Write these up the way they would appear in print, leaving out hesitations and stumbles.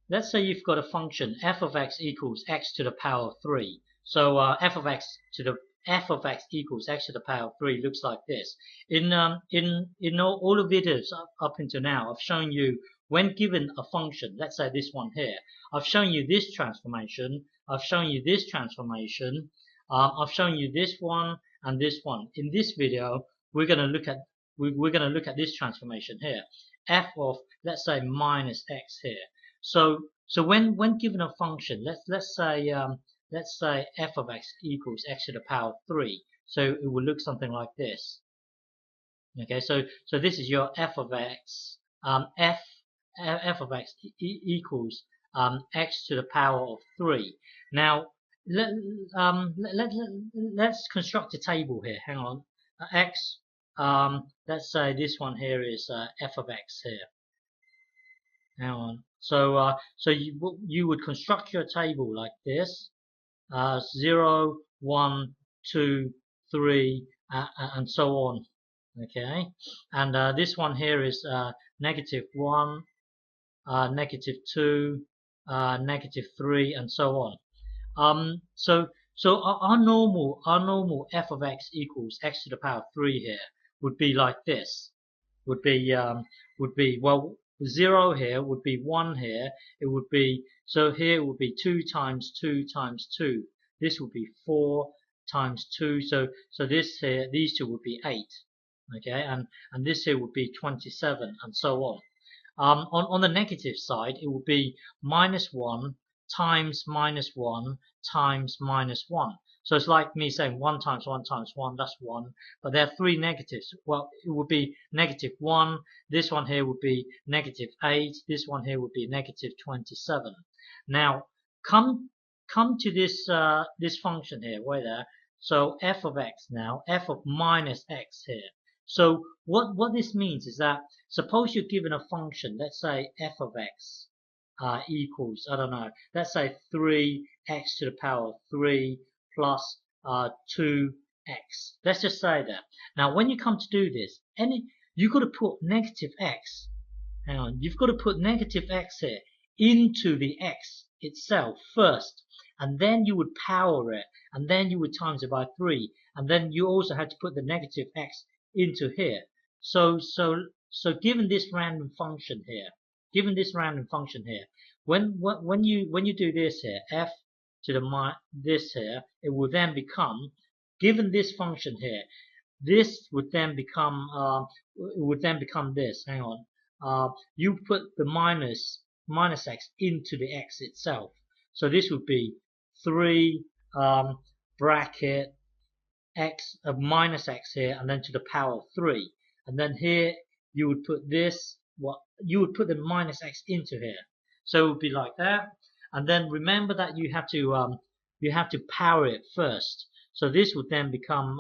let's say you've got a function f of x equals x to the power of 3. So f of x equals x to the power of 3 looks like this. In all the videos up until now, I've shown you when given a function, let's say this one here, I've shown you this transformation, I've shown you this transformation, I've shown you this one and this one. In this video, we're going to look at this transformation here, f of, let's say, minus x here. So when given a function, let's say f of x equals x to the power of 3. So it will look something like this. Okay, so this is your f of x. F of x equals x to the power of 3. Now let's construct a table here. Hang on, x. Let's say this one here is f of x here. Hang on. So you would construct your table like this: 0, 1, 2, 3, and so on. Okay, and this one here is -1, -2, -3, and so on. So our normal f of x equals x to the power of 3 here would be like this. Would be well, 0 here would be 1 here. It would be, so here it would be 2 times 2 times 2. This would be 4 times 2. So this here, these two would be 8. Okay, and this here would be 27, and so on. On the negative side, it would be -1 times -1 times -1. So it's like me saying 1 times 1 times 1, that's 1. But there are 3 negatives. Well, it would be -1. This one here would be -8. This one here would be -27. Now, come to this this function here. Wait there. So f of x now, f of minus x here. So what this means is that suppose you're given a function, let's say f of x equals, I don't know, let's say 3x to the power of 3 plus 2x. Let's just say that. Now when you come to do this, you've got to put negative x. Hang on, you've got to put negative x here into the x itself first, and then you would power it, and then you would times it by 3, and then you also had to put the negative x into here. So given this random function here, when you do this here, f to the this here, it will then become, given this function here, this would then become this. Hang on, you put the minus x into the x itself. So this would be 3 bracket x of minus x here, and then to the power of 3, and then here you would put this, you would put the minus x into here. So it would be like that, and then remember that you have to power it first. So this would then become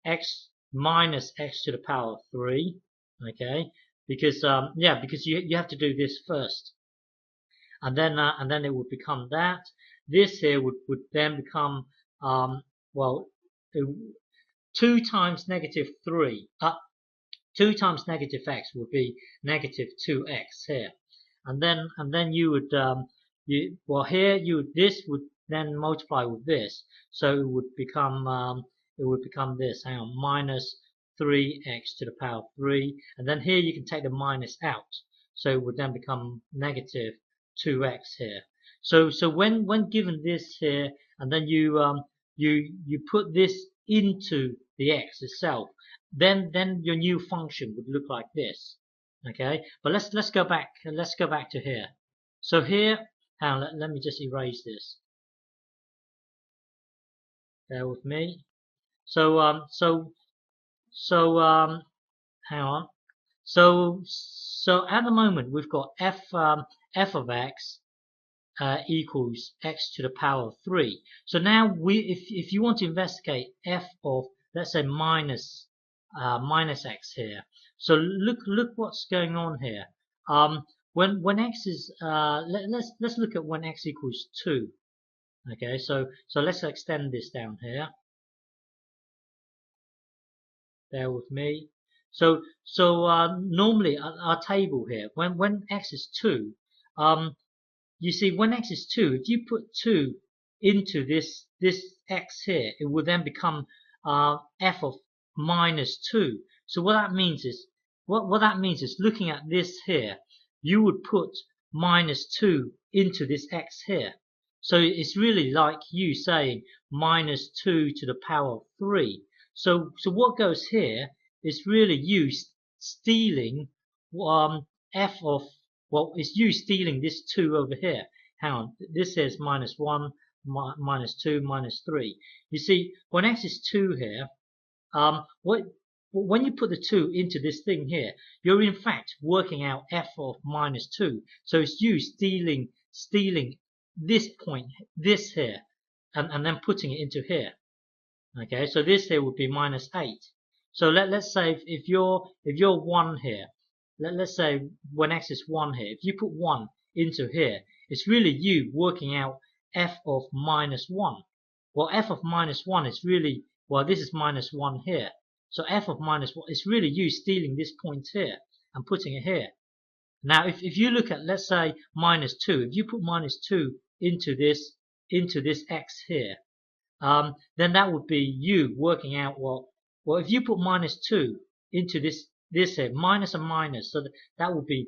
x minus x to the power of 3. Okay, because because you have to do this first, and then it would become that. This here would then become well, 2 times -3. 2 times negative x would be -2x here, and then you would here this would then multiply with this, so it would become this. Hang on, minus 3x to the power of 3, and then here you can take the minus out, so it would then become -2x here. So when given this here, and then you put this into the x itself, then your new function would look like this. Okay, but let's go back to here. So here, hang on, let me just erase this. Bear with me. So hang on. So at the moment we've got f of x equals x to the power of 3. So now if you want to investigate f of, let's say, minus x here. So look what's going on here. When x is let's look at when x equals 2. Okay, so let's extend this down here. Bear with me. Normally our table here, when x is 2, you see when x is 2, if you put 2 into this x here, it will then become f of minus 2. So what that means is, looking at this here, you would put minus 2 into this x here. So it's really like you saying minus 2 to the power of 3. So what goes here is really you stealing f of, well, it's you stealing this 2 over here. Hang on, this is minus 1, minus 2, minus 3. You see, when x is 2 here, when you put the 2 into this thing here, you're in fact working out f of minus 2. So it's you stealing this point, this here, and then putting it into here. Okay, so this here would be minus 8. So let's say if you're 1 here, let's say when x is 1 here, if you put 1 into here, it's really you working out f of minus 1. Well, f of minus 1 is really, well, this is minus 1 here. So f of minus 1 is really you stealing this point here and putting it here. Now, if you look at, let's say, minus 2, if you put minus 2 into this x here, then that would be you working out, well, if you put minus 2 into this here, minus and minus, so that would be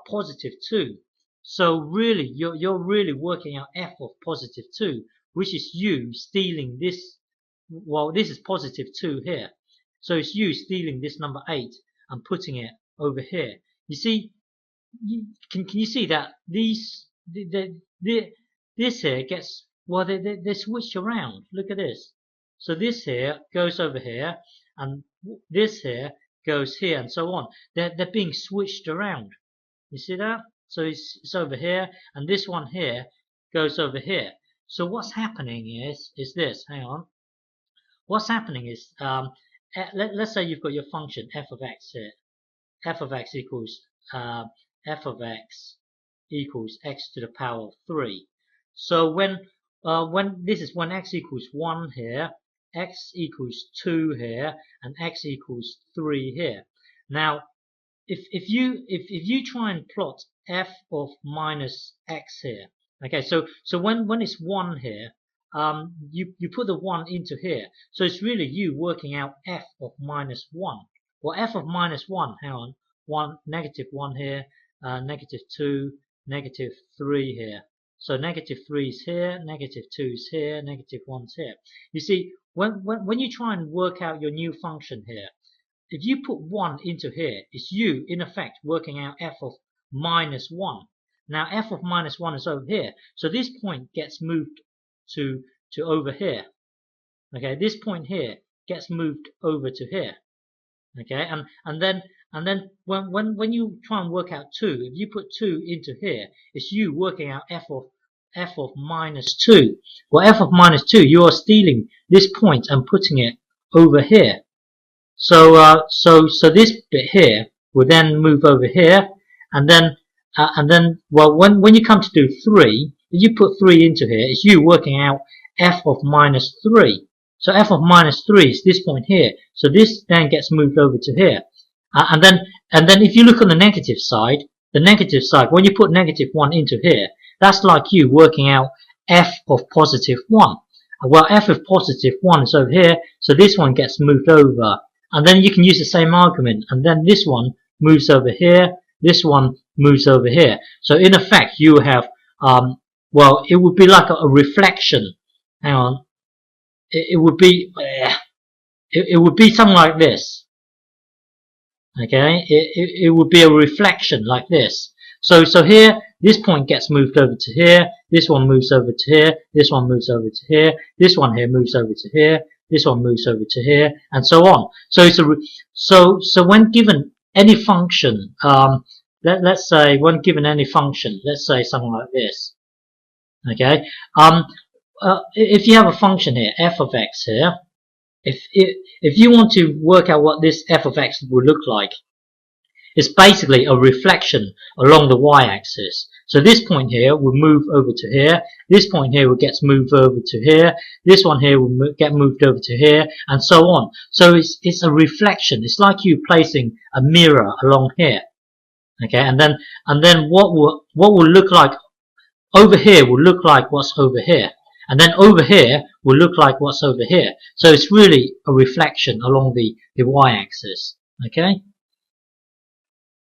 positive 2. So really, you're really working out f of positive 2, which is you stealing this, well, this is positive 2 here. So it's you stealing this number 8 and putting it over here. You see, can you see that this here gets, well, they switch around. Look at this. So this here goes over here, and this here goes here, and so on. They're being switched around. You see that? So it's over here, and this one here goes over here. So what's happening is this. Hang on. What's happening is, let's say you've got your function f of x here. F of x equals x to the power of 3. So when x equals 1 here, x equals 2 here, and x equals 3 here. Now, if you try and plot f of minus x here, okay, so when it's 1 here, you put the 1 into here, so it's really you working out f of minus 1. Well, f of minus 1, hang on, 1, negative 1 here, negative 2, negative 3 here. So negative 3 is here, negative 2 is here, negative 1 is here. You see, when you try and work out your new function here, if you put 1 into here, it's you, in effect, working out f of minus 1. Now, f of minus 1 is over here, so this point gets moved to over here. Okay, this point here gets moved over to here. Okay, and then when you try and work out 2, if you put 2 into here, it's you working out f of minus 2. Well, f of minus 2, you are stealing this point and putting it over here. So this bit here will then move over here, and then well, when you come to do 3, if you put 3 into here, it's you working out f of minus 3. So f of minus 3 is this point here. So this then gets moved over to here. And then if you look on the negative side, when you put negative 1 into here, that's like you working out f of positive 1. Well, f of positive 1 is over here, so this one gets moved over. And then you can use the same argument, and then this one moves over here, this one moves over here. So in effect, you have, well, it would be like a reflection. Hang on. It would be something like this. Okay, it would be a reflection like this. So here, this point gets moved over to here, this one moves over to here, this one moves over to here, this one here moves over to here, this one moves over to here, and so on. So it's so when given any function, let's say when given any function, let's say something like this. Okay, if you have a function here, f of x here, if you want to work out what this f of x would look like, it's basically a reflection along the y-axis. So this point here will move over to here. This point here will get moved over to here. This one here will get moved over to here, and so on. So it's a reflection. It's like you placing a mirror along here. Okay, and then what will look like over here will look like what's over here, and then over here will look like what's over here. So it's really a reflection along the y-axis. Okay.